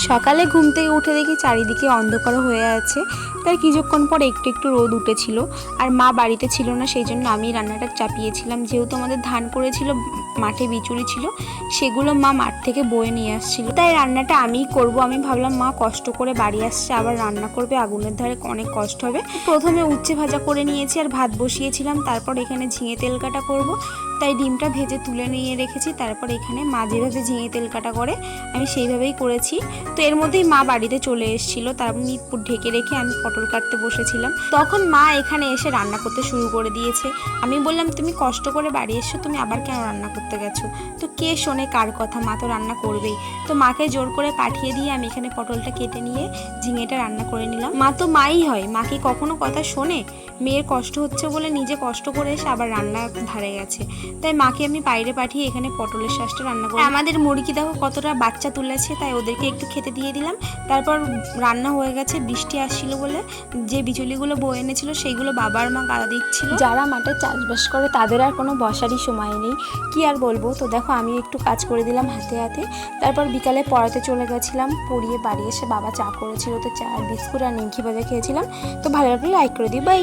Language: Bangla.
সকালে ঘুম থেকে উঠে দেখি চারিদিকে অন্ধকার হয়ে আছে। তার কিছুক্ষণ পর একটু একটু রোদ উঠেছিল, আর মা বাড়িতে ছিল না, সেই জন্য আমি রান্নাটা চাপিয়েছিলাম। যেহেতু আমাদের ধান করেছিল, মাঠে বিচুড়ি ছিল, সেগুলো মা মাঠ থেকে বয়ে নিয়ে আসছিল, তাই রান্নাটা আমিই করব। আমি ভাবলাম মা কষ্ট করে বাড়ি আসছে, আবার রান্না করবে, আগুনের ধারে অনেক কষ্ট হবে। প্রথমে উচ্ছে ভাজা করে নিয়েছি আর ভাত বসিয়েছিলাম, তারপর এখানে ঝিঙে তেল কাটা করব, তাই ডিমটা ভেজে তুলে নিয়ে রেখেছি। তারপর এখানে মা যেভাবে ঝিঙে তেল কাটা করে আমি সেইভাবেই করেছি। তো এর মধ্যেই মা বাড়িতে চলে এসেছিল, তারপর ঢেকে রেখে আমি পটল কাটতে বসেছিলাম। তখন মা এখানে এসে রান্না করতে শুরু করে দিয়েছে। আমি বললাম, তুমি কষ্ট করে বাড়ি এসছো, তুমি আবার কেন রান্না করতে গেছো? তো কে শোনে কার কথা, মা তো রান্না করবেই। তো মাকে জোর করে পাঠিয়ে দিয়ে আমি এখানে পটলটা কেটে নিয়ে ঝিঙেটা রান্না করে নিলাম। মা তো মাই হয়, মা কি কখনো কথা শোনে? মেয়ের কষ্ট হচ্ছে বলে নিজে কষ্ট করে এসে আবার রান্না ধারে গেছে। তাই মাকে আমি বাইরে পাঠিয়ে এখানে পটলের শাঁসটা রান্না করি। আমাদের মুরগি দেখো কতটা বাচ্চা তুলেছে, তাই ওদেরকে একটু খেতে দিয়ে দিলাম। তারপর রান্না হয়ে গেছে। বৃষ্টি আসছিল বলে যে বিচুলিগুলো বয়ে এনেছিল সেইগুলো বাবার মা গাড়া দিচ্ছিল। যারা মাঠে চাষবাস করে তাদের আর কোনো বসারই সময় নেই, কি আর বলবো। তো দেখো আমি একটু কাজ করে দিলাম হাতে হাতে। তারপর বিকালে পড়াতে চলে গেছিলাম, পড়িয়ে বাড়ি এসে বাবা চা করেছিল, তো চা আর বিস্কুট আর নিমকি ভাজা খেয়েছিলাম। তো ভালো লাগলে লাইক করে দিই, বাই।